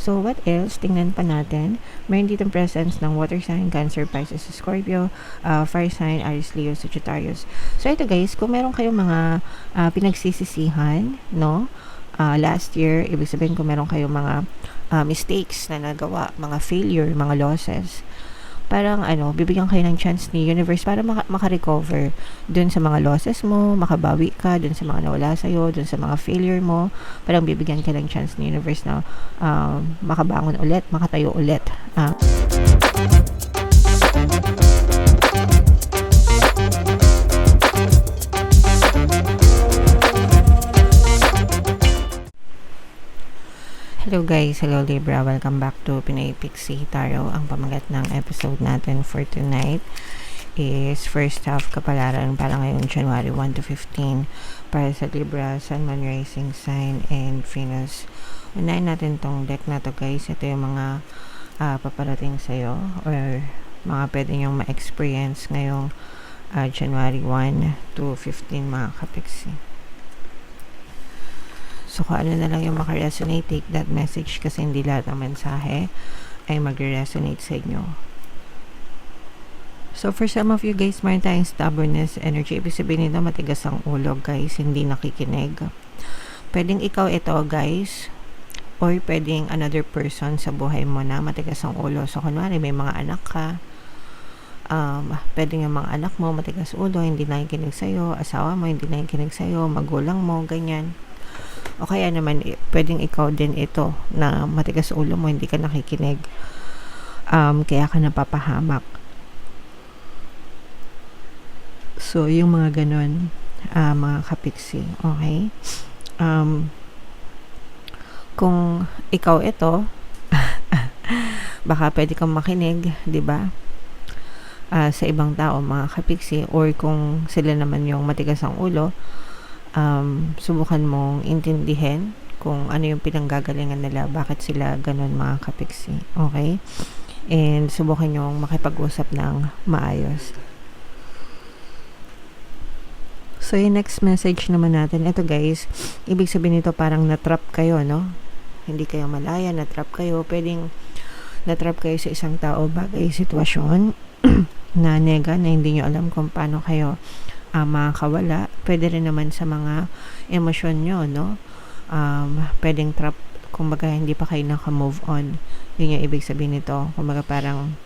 So, what else? Tingnan pa natin. Mayroon ditong presence ng water sign, Cancer, Pisces, Scorpio, fire sign, Aries, Leo, Sagittarius. So, ito guys, kung meron kayong mga pinagsisisihan, no? Last year, ibig sabihin kung meron kayong mga mistakes na nagawa, mga failure, mga losses, parang bibigyan kayo ng chance ni universe para maka-recover dun sa mga losses mo, makabawi ka dun sa mga nawala sa'yo, dun sa mga failure mo. Parang bibigyan ka ng chance ni universe na makabangon ulit, makatayo ulit. Hello guys, hello Libra, welcome back to Pinoy Pixie Tarot. Ang pamagat ng episode natin for tonight is first half kapalaran para ngayon January 1 to 15 para sa Libra, Sun, Moon, Rising Sign, and Venus. Unahin natin tong deck na to guys. Ito yung mga paparating sa'yo or mga pwede nyong ma-experience ngayong January 1 to 15 mga kapixie. So, kung ano na lang yung makaresonate, take that message kasi hindi lahat ng mensahe ay magre-resonate sa inyo. So, for some of you guys, meron tayong stubbornness energy. Ibig sabihin nito, matigas ang ulo guys, hindi nakikinig. Pwedeng ikaw ito guys, or pwedeng another person sa buhay mo na matigas ang ulo. So, kunwari, may mga anak ka, pwedeng yung mga anak mo matigas ulo, hindi nakikinig sa'yo, asawa mo hindi nakikinig sa'yo, magulang mo, ganyan. O kaya naman, pwedeng ikaw din ito na matigas ulo mo, hindi ka nakikinig. Kaya ka napapahamak. So, yung mga ganun, mga kapiksi, okay? Kung ikaw ito, baka pwede kang makinig, di ba? Sa ibang tao, mga kapiksi, or kung sila naman yung matigas ang ulo, subukan mong intindihin kung ano yung pinanggagalingan nila, bakit sila ganun mga kapiksi, okay? And subukan yung makipag-usap ng maayos. So, yung next message naman natin, ito guys, ibig sabihin nito parang natrap kayo, no? Hindi kayo malaya, natrap kayo, pwedeng natrap kayo sa isang tao, bagay, sitwasyon na nega, na hindi nyo alam kung paano kayo makakawala. Pwede rin naman sa mga emosyon nyo, no? Pwedeng trap, kumbaga hindi pa kayo naka-move on. Yun yung ibig sabihin nito. Kumbaga parang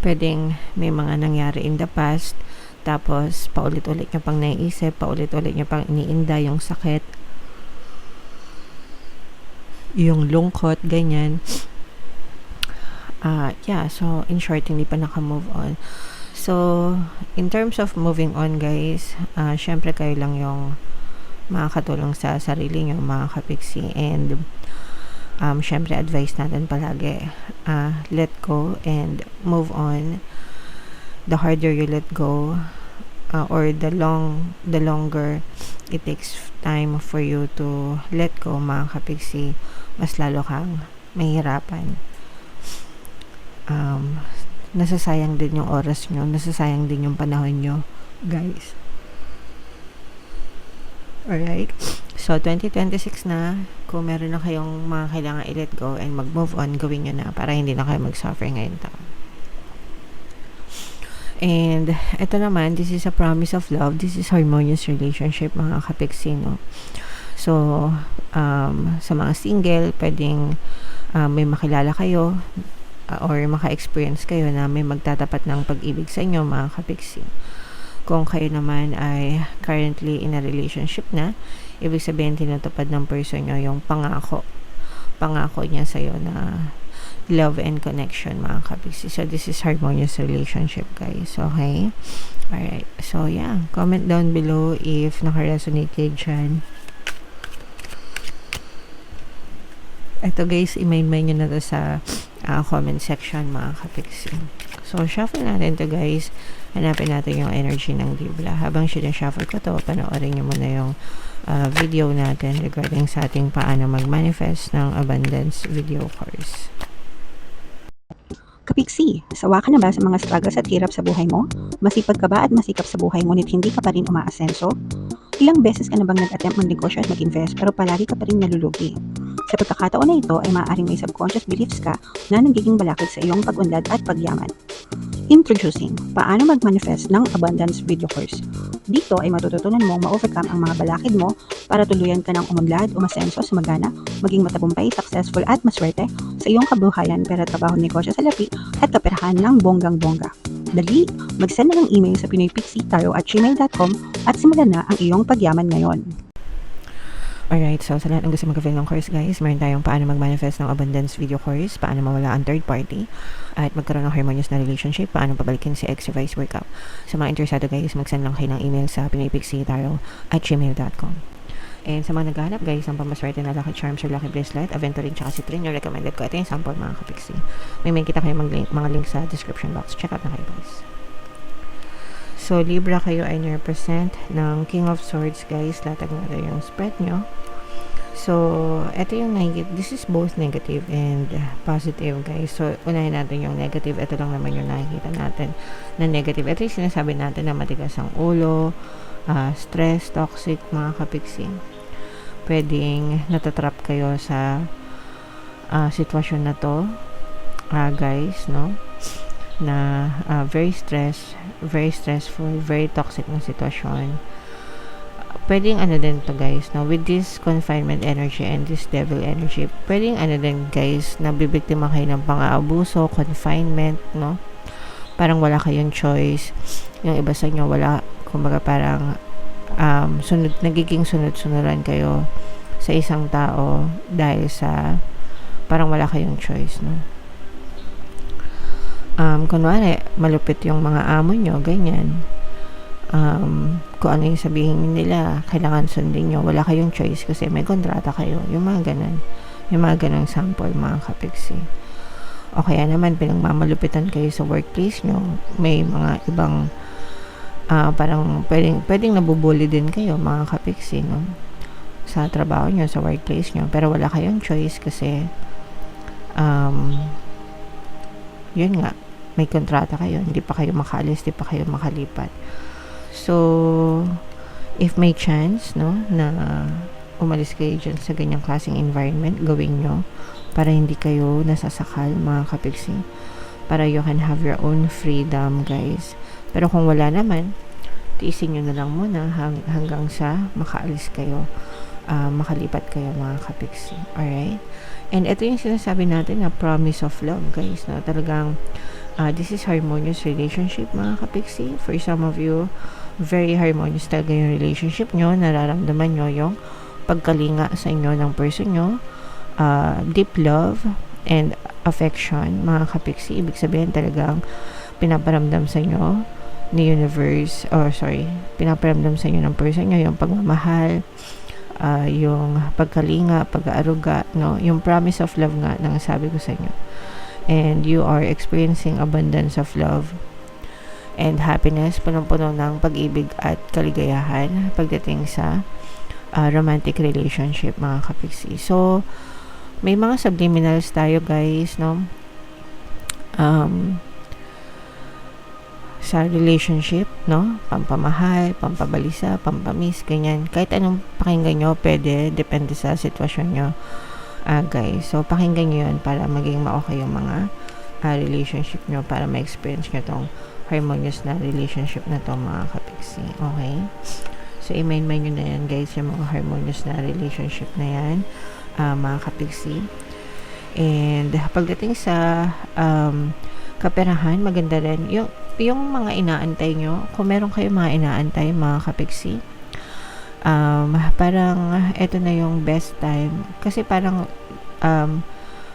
pwedeng may mga nangyari in the past, tapos paulit-ulit nyo pang naiisip, paulit-ulit nyo pang iniinda yung sakit, yung lungkot, ganyan. So in short, hindi pa naka-move on. So, in terms of moving on guys, syempre kayo lang yung makakatulong sa sarili nyo, mga kapiksi. And syempre advice natin palagi, let go and move on. The harder you let go, or the longer it takes time for you to let go, mga kapiksi, mas lalo kang mahirapan. Nasasayang din yung oras nyo, nasasayang din yung panahon nyo, guys. Alright? So, 2026 na, kung meron na kayong mga kailangan i-let go and mag-move on, gawin nyo na para hindi na kayo mag-suffer ngayon taon. And, ito naman, this is a promise of love. This is harmonious relationship, mga kapiksi, no? So, sa mga single, pwedeng may makilala kayo, or maka-experience kayo na may magtatapat ng pag-ibig sa inyo, mga kapiksi. Kung kayo naman ay currently in a relationship na, ibig sabihin tinutupad ng person nyo yung pangako niya sa'yo na love and connection, mga kapiksi. So, this is harmonious relationship, guys. Okay? Alright. So, yeah. Comment down below if naka-resonate kayo dyan. Ito, guys, i-main-main nyo na to sa comment section, mga kapiksi. So, shuffle natin to guys. Hanapin natin yung energy ng Libra. Habang sinashuffle ko to, panoorin nyo muna yung video natin regarding sa ating paano mag-manifest ng abundance video course. Kapiksi, sawa ka na ba sa mga struggles at hirap sa buhay mo? Masipag ka ba at masikap sa buhay ngunit hindi ka pa rin umaasenso? Ilang beses ka na bang nag-attempt magnegosyo at mag-invest pero palagi ka pa rin nalulugi? Sa pagkakataon na ito ay maaaring may subconscious beliefs ka na nagiging balakid sa iyong pag-unlad at pagyaman. Introducing, paano mag-manifest ng abundance video course. Dito ay matututunan mong ma-overcome ang mga balakid mo para tuluyan ka ng umunlad, umasenso, sumagana, maging matagumpay, successful at maswerte sa iyong kabuhayan, pera, trabaho, negosyo, salapi at kaperahan ng bonggang-bongga. Dali, mag-send na ng email sa pinoypixie@gmail.com at simulan na ang iyong pagyaman ngayon. Alright, so sa lahat ng gusto mag-avail ng course guys, meron tayong paano mag-manifest ng abundance video course, paano mawala ang third party, at magkaroon ng harmonious na relationship, paano pabalikin si ex vice workout. Sa mga interesado guys, mag-send lang kayo ng email sa pinoypixie@gmail.com. And sa mga naghahanap guys, ang pamaswerte na lucky charms or lucky bracelet, aventurine tsaka citrin, yung recommended ko. Ito yung sample mga kapixie. May kita kayo mga link sa description box. Check out na kayo guys. So, Libra kayo ay represent ng King of Swords, guys. Latag natin yung spread nyo. So, ito yung negative. This is both negative and positive, guys. So, unahin natin yung negative. Ito lang naman yung nakikita natin na negative. Ito yung sinasabi natin na matigas ang ulo, stress, toxic, mga kapixie. Pwedeng natatrap kayo sa sitwasyon na to, guys, no? Na very stressful, very toxic na sitwasyon. Pwedeng din to guys, no, with this confinement energy and this devil energy, pwedeng din guys, na bibiktima kayo ng pang-aabuso, confinement, no, parang wala kayong choice, yung iba sa inyo wala, kumbaga parang nagiging sunod-sunuran kayo sa isang tao dahil sa parang wala kayong choice, no. Kunwari, malupit yung mga amo nyo, ganyan. Kung ano yung sabihin nila, kailangan sundin nyo. Wala kayong choice kasi may kontrata kayo. Yung mga ganun. Yung mga ganung sample, mga kapixie. O kaya naman, pinagmamalupitan kayo sa workplace nyo. May mga ibang, parang pwedeng nabubuli din kayo, mga kapixie, no? Sa trabaho nyo, sa workplace nyo. Pero wala kayong choice kasi, yun nga, may kontrata kayo, hindi pa kayo makaalis, hindi pa kayo makalipat. So, if may chance, no, na umalis kayo dyan sa ganyang klaseng environment, gawin nyo para hindi kayo nasasakal, mga kapixie. Para you can have your own freedom, guys. Pero kung wala naman, tiisin nyo na lang muna hanggang sa makaalis kayo, makalipat kayo, mga kapixie. Alright? And ito yung sinasabi natin na promise of love, guys, no? Talagang this is harmonious relationship, mga kapixie. For some of you, very harmonious talaga yung relationship nyo. Nararamdaman nyo yung pagkalinga sa inyo ng person nyo. Deep love and affection, mga kapixie. Ibig sabihin talagang pinaparamdam sa inyo ni universe, pinaparamdam sa inyo ng person nyo yung pagmamahal, yung pagkalinga, pag-aaruga, no? Yung promise of love nga nang sabi ko sa inyo. And you are experiencing abundance of love and happiness, punong-puno ng pag-ibig at kaligayahan pagdating sa romantic relationship, mga kapixie. So, may mga subliminals tayo, guys, no? Sa relationship, no? Pampamahal, pampabalisa, pampamiss, ganyan. Kahit anong pakinggan nyo, pwede, depende sa sitwasyon nyo, guys. So, pakinggan nyo yun para maging ma-okay yung mga relationship nyo, para ma-experience nyo tong harmonious na relationship na to, mga kapixie. Okay? So, i-main nyo na yan, guys, yung mga harmonious na relationship na yan, mga kapixie. And, pagdating sa kaperahan, maganda rin yung mga inaantay nyo, kung meron kayo mga inaantay, mga kapixie, parang eto na yung best time kasi parang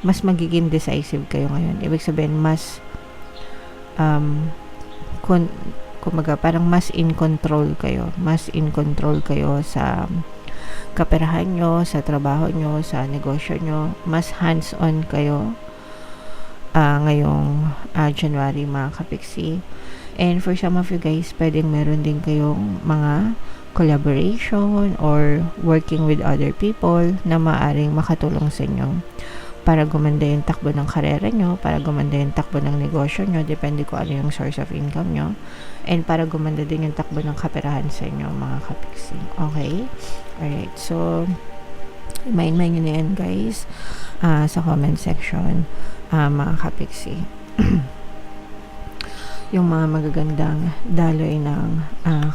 mas magiging decisive kayo ngayon. Ibig sabihin mas kumbaga parang mas in control kayo sa kaperahan nyo, sa trabaho nyo, sa negosyo nyo. Mas hands-on kayo ngayong January, mga kapixie. And for some of you guys, pwedeng meron din kayong mga collaboration or working with other people na maaring makatulong sa inyo para gumanda yung takbo ng karera nyo, para gumanda yung takbo ng negosyo nyo, depende ko ano yung source of income nyo, and para gumanda din yung takbo ng kaperahan sa inyo, mga kapixie. Okay? Alright, so Imayin nyo na yan guys sa comment section, mga kapiksi. Yung mga magagandang daloy ng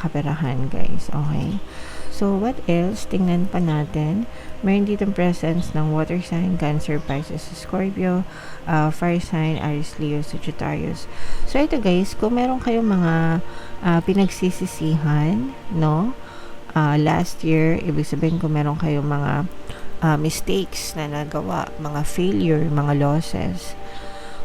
kaperahan guys. Okay, so what else? Tingnan pa natin. Meron ditong presence ng water sign, Cancer, Pisces, Scorpio, fire sign, Aries, Leo, Sagittarius. So ito guys, kung meron kayong mga pinagsisisihan, no, last year, ibig sabihin kung meron kayong mga mistakes na nagawa, mga failure, mga losses,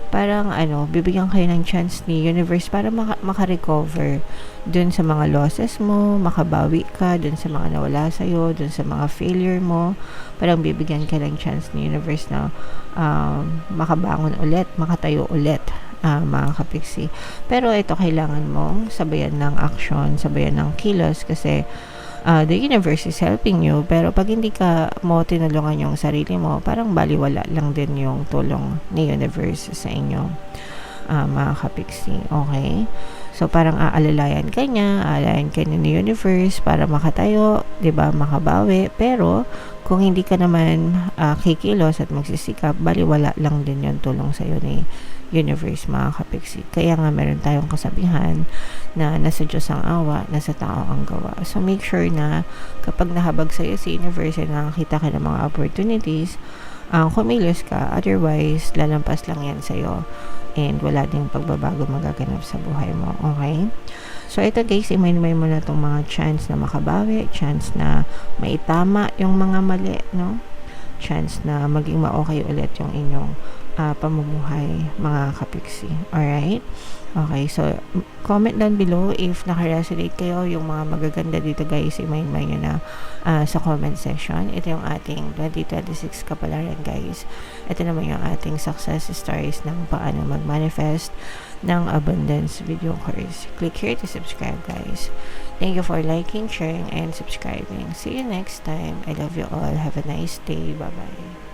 parang bibigyan kayo ng chance ni universe para maka-recover dun sa mga losses mo, makabawi ka dun sa mga nawala sa'yo, dun sa mga failure mo. Parang bibigyan ka ng chance ni universe na makabangon ulit, makatayo ulit, mga kapiksi. Pero ito, kailangan mong sabayan ng action, sabayan ng kilos, kasi the universe is helping you. Pero pag hindi ka mo tinulungan yung sarili mo, parang baliwala lang din yung tulong ni universe sa inyo, mga kapiksi. Okay, so parang aalayan ka niya ni universe para makatayo, 'di ba, makabawi. Pero kung hindi ka naman kikilos at magsisikap, baliwala lang din yung tulong sa iyo ni universe, mga kapiksi. Kaya nga meron tayong kasabihan na nasa Diyos ang awa, nasa tao ang gawa. So make sure na kapag nahabag sa'yo si universe at nakakita ka ng mga opportunities, kumilos ka. Otherwise, lalampas lang yan sa'yo and wala ding pagbabago magaganap sa buhay mo. Okay? So ito guys, imay-imay mo na itong mga chance na makabawi, chance na maitama yung mga mali, no? Chance na maging ma-okay ulit yung inyong pamumuhay, mga kapiksi. Alright? Okay, so comment down below if naka-resonate kayo yung mga magaganda dito guys. Imay-imay nyo na sa comment section. Ito yung ating 2026 kapalaran guys. Ito naman yung ating success stories ng paano mag-manifest ng abundance video course. Click here to subscribe guys. Thank you for liking, sharing, and subscribing. See you next time. I love you all. Have a nice day. Bye-bye.